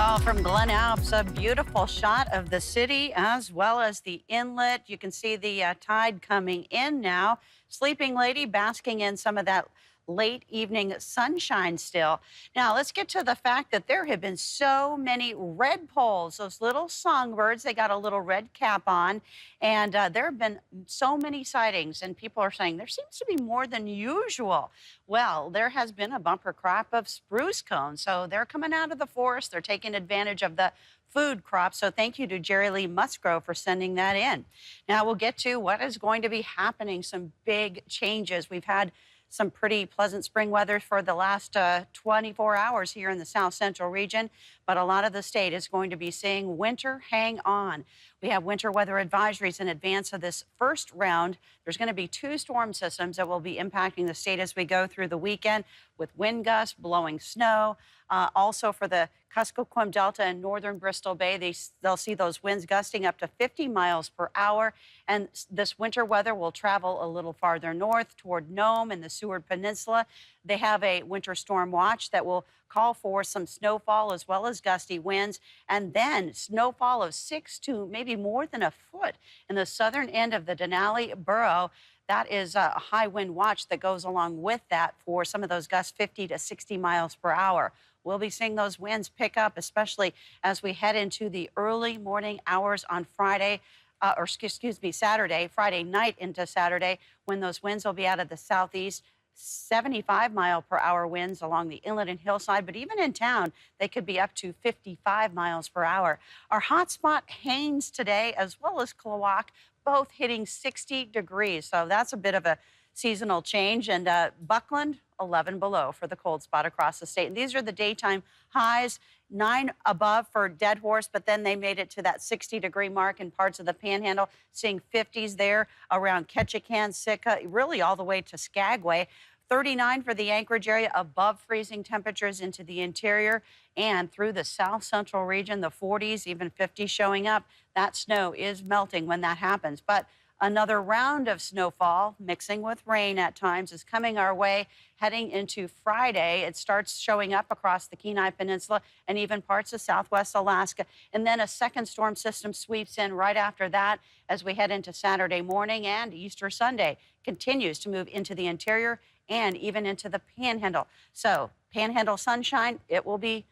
Well, from Glen Alps, a beautiful shot of the city as well as the inlet. You can see the tide coming in now. Sleeping Lady basking in some of that late evening sunshine still. Now, let's get to the fact that there have been so many redpolls, those little songbirds. They got a little red cap on, and there have been so many sightings, and people are saying there seems to be more than usual. Well, there has been a bumper crop of spruce cones, so they're coming out of the forest. They're taking advantage of the food crop. So thank you to Jerry Lee Musgrove for sending that in. Now we'll get to what is going to be happening, some big changes. We've had some pretty pleasant spring weather for the last 24 hours here in the South Central region, but a lot of the state is going to be seeing winter hang on. We have winter weather advisories in advance of this first round. There's going to be 2 storm systems that will be impacting the state as we go through the weekend, with wind gusts blowing snow. Also for the Kuskokwim Delta and northern Bristol Bay, they'll see those winds gusting up to 50 miles per hour. And this winter weather will travel a little farther north toward Nome and the Seward Peninsula. They have a winter storm watch that will call for some snowfall as well as gusty winds, and then snowfall of 6 to maybe more than a foot in the southern end of the Denali Borough. That is a high wind watch that goes along with that for some of those gusts 50 to 60 miles per hour. We'll be seeing those winds pick up, especially as we head into the early morning hours on Friday, Saturday, Friday night into Saturday, when those winds will be out of the southeast. 75-mile-per-hour winds along the inlet and hillside, but even in town, they could be up to 55 miles per hour. Our hotspot, Haines today, as well as Klawock, both hitting 60 degrees. So that's a bit of a seasonal change. And Buckland, 11 below for the cold spot across the state. And these are the daytime highs, 9 above for Dead Horse, but then they made it to that 60-degree mark in parts of the Panhandle, seeing 50s there around Ketchikan, Sitka, really all the way to Skagway. 39 for the Anchorage area, above freezing temperatures into the interior and through the South Central region, the 40s, even 50 showing up. That snow is melting when that happens. But another round of snowfall, mixing with rain at times, is coming our way heading into Friday. It starts showing up across the Kenai Peninsula and even parts of southwest Alaska. And then a second storm system sweeps in right after that as we head into Saturday morning, and Easter Sunday continues to move into the interior and even into the Panhandle. So Panhandle sunshine, it will be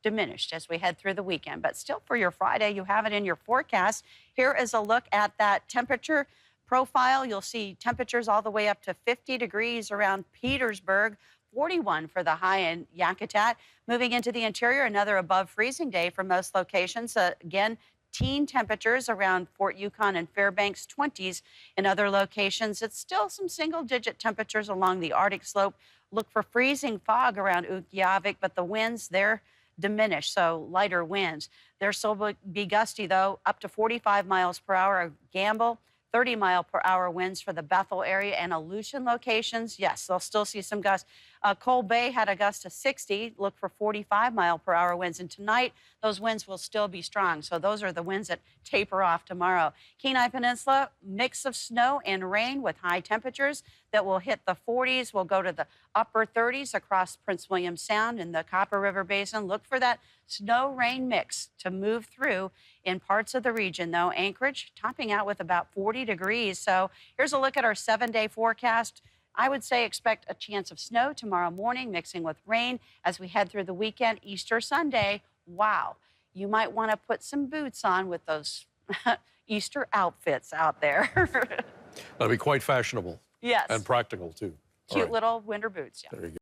diminished as we head through the weekend. But still, for your Friday, you have it in your forecast. Here is a look at that temperature profile. You'll see temperatures all the way up to 50 degrees around Petersburg, 41 for the high in Yakutat. Moving into the interior, another above freezing day for most locations. Again, teen temperatures around Fort Yukon and Fairbanks, 20s in other locations. It's still some single-digit temperatures along the Arctic slope. Look for freezing fog around Utqiagvik, but the winds, they're diminished, so lighter winds. They'll still be gusty, though, up to 45 miles per hour. Gamble, 30-mile-per-hour winds for the Bethel area and Aleutian locations. Yes, they'll still see some gusts. Cold Bay had a gust of 60. Look for 45-mile-per-hour winds. And tonight, those winds will still be strong. So those are the winds that taper off tomorrow. Kenai Peninsula, mix of snow and rain with high temperatures that will hit the 40s. We'll go to the upper 30s across Prince William Sound and the Copper River Basin. Look for that snow-rain mix to move through in parts of the region, though. Anchorage topping out with about 40 degrees. So here's a look at our 7-day forecast. I would say expect a chance of snow tomorrow morning, mixing with rain as we head through the weekend. Easter Sunday, wow. You might want to put some boots on with those Easter outfits out there. That'll be quite fashionable. Yes. And practical, too. Cute little winter boots, yeah. There you go.